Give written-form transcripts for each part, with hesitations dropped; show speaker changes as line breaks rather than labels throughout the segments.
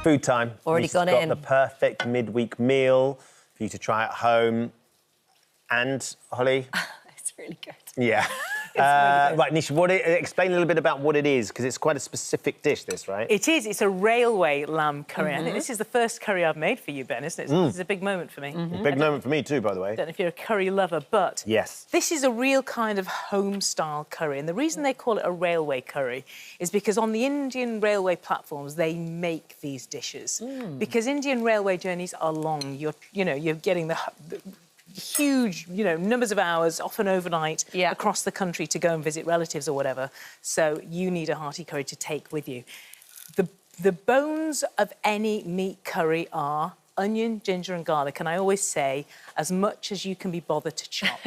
Food time.
Already gone
got
in.
the perfect midweek meal for you to try at home. And, Holly?
It's really good.
Yeah. Right, Nisha, explain a little bit about what it is, because it's quite a specific dish, this, right?
It is. It's a railway lamb curry. I think this is the first curry I've made for you, Ben, isn't it? This is a big moment for me.
Big moment for me too, by the way.
I don't know if you're a curry lover, but
Yes.
this is a real kind of home-style curry. And the reason they call it a railway curry is because on the Indian railway platforms, they make these dishes. Because Indian railway journeys are long. You're getting the huge, numbers of hours, often overnight, across the country to go and visit relatives or whatever. So you need a hearty curry to take with you. The bones of any meat curry are onion, ginger and garlic, and I always say, as much as you can be bothered to chop.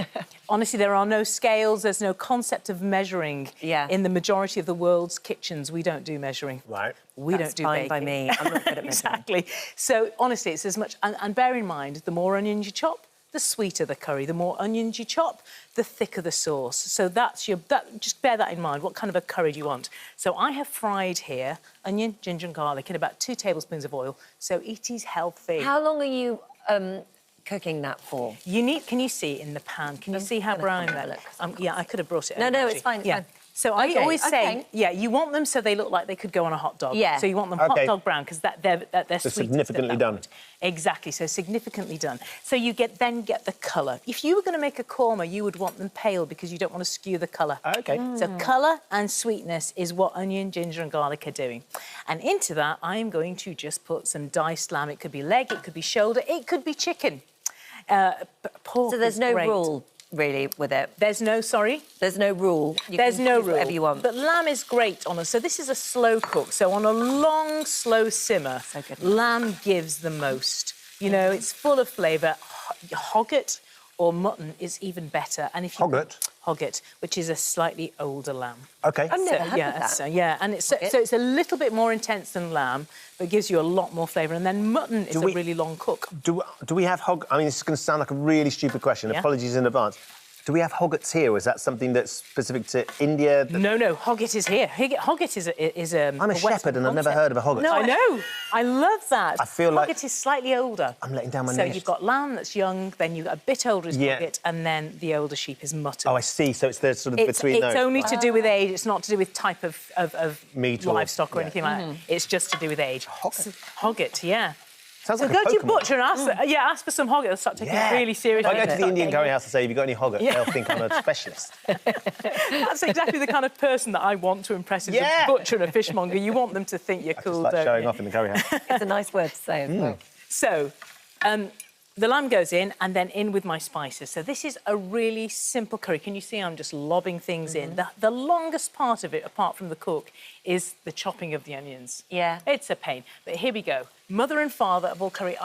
Honestly, there are no scales, there's no concept of measuring. In the majority of the world's kitchens, we don't do measuring.
Right.
We don't do
fine
baking.
by me. I'm not good at measuring.
Exactly. So, honestly, it's as much... And bear in mind, the more onions you chop, the sweeter the curry. The more onions you chop, the thicker the sauce. So just bear that in mind. What kind of a curry do you want? So I have fried here onion, ginger and garlic in about 2 tablespoons of oil. So it is healthy.
How long are you cooking that for?
Can you see in the pan? Can you see how brown that? Yeah, I could have brought it.
No,
in,
no,
actually.
it's fine. It's fine.
So I always say, you want them so they look like they could go on a hot dog.
Yeah.
So you want them hot dog brown because they're sweet.
Significantly done.
Exactly. So significantly done. So you then get the colour. If you were going to make a korma, you would want them pale because you don't want to skew the colour.
Okay.
So colour and sweetness is what onion, ginger and garlic are doing. And into that, I'm going to just put some diced lamb. It could be leg, it could be shoulder, it could be chicken. Pork.
So there's no
great.
rule, really, with it?
There's no, sorry?
There's no rule.
There's no rule.
Whatever you want.
But lamb is great on us. So this is a slow cook. So on a long, slow simmer, lamb gives the most. It's full of flavour. Hogget or mutton is even better. And if you Hogget, which is a slightly older lamb.
Okay.
I've never had that.
So it's a little bit more intense than lamb, but gives you a lot more flavour. And then mutton is a really long cook.
Do we have I mean, this is going to sound like a really stupid question. Apologies in advance. Do we have hoggets here, or is that something that's specific to India?
No, hogget is here. Hogget is a
I'm a shepherd and I've never heard of a hogget.
No, I know. I love that.
I feel like...
Hogget is slightly older.
I'm letting down my
So
nest.
you've got lamb that's young, then you've got a bit older is hogget, and then the older sheep is mutton.
Oh, I see. So it's the sort of between those.
It's only to do with age. It's not to do with type of
meat
livestock or anything like that. It's just to do with age. Hogget, yeah.
Sounds
So
like
go
a
to your
Pokemon.
butcher and ask for some hogget. They'll start taking it really seriously.
If I go to the Indian curry house and say, have you got any hogget? They'll think I'm a specialist.
That's exactly the kind of person that I want to impress as a butcher and a fishmonger. You want them to think you're cool,
Just like
don't
showing
you?
off in the curry house.
It's a nice word to say as well.
So, the lamb goes in and then in with my spices. So this is a really simple curry. Can you see I'm just lobbing things in? The longest part of it, apart from the cook, is the chopping of the onions.
Yeah.
It's a pain. But here we go. Mother and father of all curry.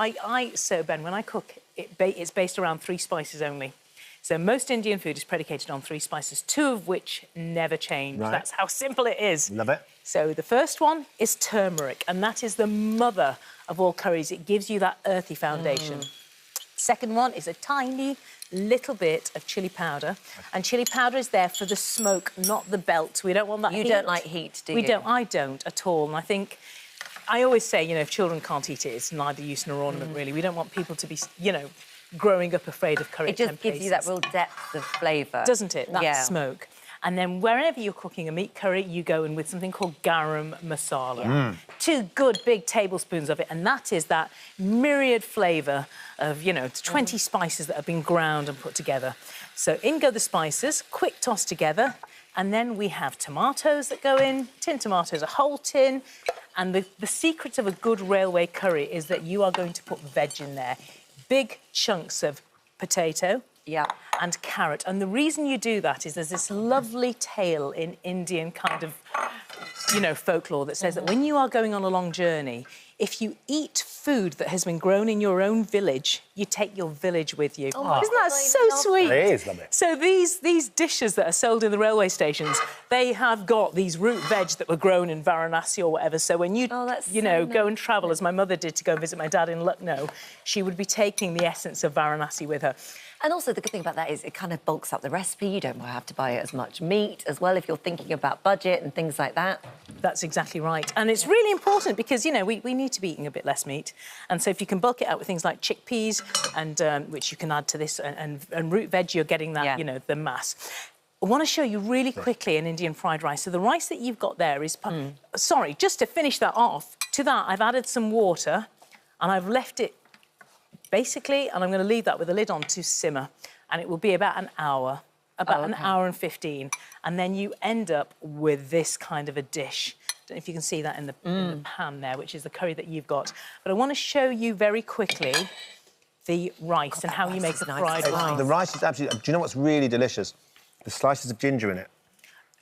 So, Ben, when I cook, it's based around 3 spices only. So most Indian food is predicated on 3 spices, 2 of which never change.
Right.
That's how simple it is.
Love it.
So the first one is turmeric, and that is the mother of all curries. It gives you that earthy foundation. Second one is a tiny little bit of chilli powder. And chilli powder is there for the smoke, not the belt. We don't want that heat.
You don't like heat, do you?
We don't. I don't at all. And I think... I always say, if children can't eat it, it's neither use nor ornament, really. We don't want people to be, growing up afraid of curry.
It just gives you that real depth of flavour.
Doesn't it? That smoke. And then wherever you're cooking a meat curry, you go in with something called garam masala. 2 good big tablespoons of it, and that is that myriad flavour of, 20 spices that have been ground and put together. So in go the spices, quick toss together, and then we have tomatoes that go in, tin tomatoes, a whole tin. And the secret of a good railway curry is that you are going to put veg in there. Big chunks of potato, and carrot. And the reason you do that is there's this lovely tale in Indian kind of, folklore that says that when you are going on a long journey, if you eat food that has been grown in your own village, you take your village with you. Isn't that so sweet?
It is, lovely.
So these dishes that are sold in the railway stations, they have got these root veg that were grown in Varanasi or whatever. So when you, go and travel, as my mother did to go and visit my dad in Lucknow, she would be taking the essence of Varanasi with her.
And also the good thing about that is it kind of bulks up the recipe. You don't have to buy as much meat as well if you're thinking about budget and things like that.
That's exactly right. And it's really important because, you know, we need to be eating a bit less meat. And so if you can bulk it out with things like chickpeas, and which you can add to this, and root veg, you're getting that, you know, the mass. I want to show you really quickly an Indian fried rice. So the rice that you've got there is... Sorry, just to finish that off, to that I've added some water and I've left it basically, and I'm going to leave that with the lid on to simmer. And it will be about an hour, an hour and 15. And then you end up with this kind of a dish. Don't know if you can see that in the pan there, which is the curry that you've got. But I want to show you very quickly the rice and how you make a fried rice.
The rice is absolutely... Do you know what's really delicious? The slices of ginger in it.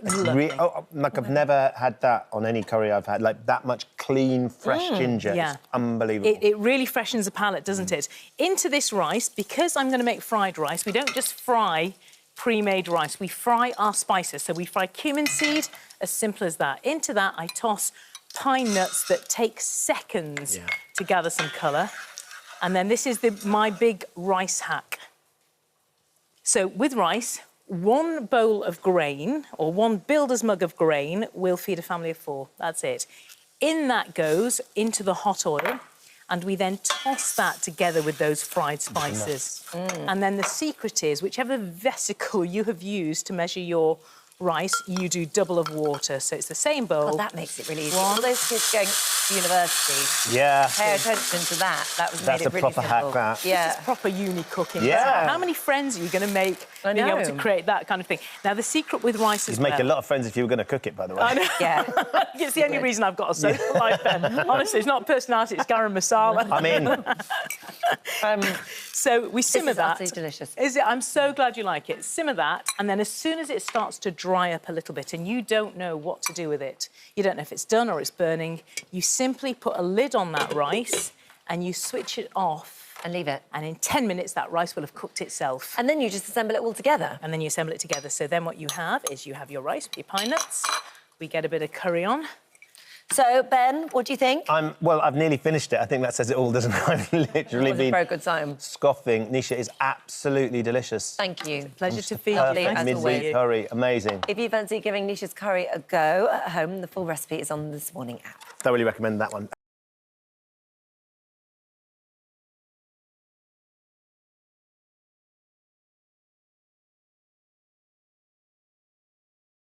Like I've never had that on any curry I've had. Like that much clean, fresh ginger.
Yeah.
It's unbelievable.
It really freshens the palate, doesn't it? Into this rice, because I'm going to make fried rice, we don't just fry pre-made rice. We fry our spices. So we fry cumin seed, as simple as that. Into that, I toss pine nuts that take seconds to gather some colour. And then this is my big rice hack. So with rice, 1 bowl of grain, or 1 builder's mug of grain, will feed a family of 4. That's it. In that goes into the hot oil, and we then toss that together with those fried spices. And then the secret is, whichever vesicle you have used to measure your rice, you do double of water. So it's the same bowl.
Well, that makes it really easy. All those kids going to university, pay attention to that. That's made it really
proper
simple.
hack, that.
Yeah.
This is proper uni cooking.
Yeah.
How many friends are you going to make
I
being able to
know.
create that kind of thing? Now, the secret with rice is
You'd make a lot of friends if you were going to cook it, by the way.
I know.
Yeah.
It's the only reason I've got a social life, then. Honestly, it's not personality, it's garam masala.
I'm in.
So we simmer that.
This is absolutely delicious.
Is it? I'm so glad you like it. Simmer that, and then as soon as it starts to dry up a little bit and you don't know what to do with it, you don't know if it's done or it's burning, you simply put a lid on that rice and you switch it off.
And leave it.
And in 10 minutes, that rice will have cooked itself.
And then you just assemble it all together.
And then you assemble it together. So then what you have is you have your rice with your pine nuts. We get a bit of curry on.
So, Ben, what do you think?
Well, I've nearly finished it. I think that says it all, doesn't it? I've literally been...
a very good time.
Scoffing. Nisha is absolutely delicious.
Thank you.
Pleasure to feed you.
Lovely,
Thanks
as
for
Midweek
waiting.
curry, amazing.
If you fancy giving Nisha's curry a go at home, the full recipe is on the This Morning app.
Thoroughly recommend that one.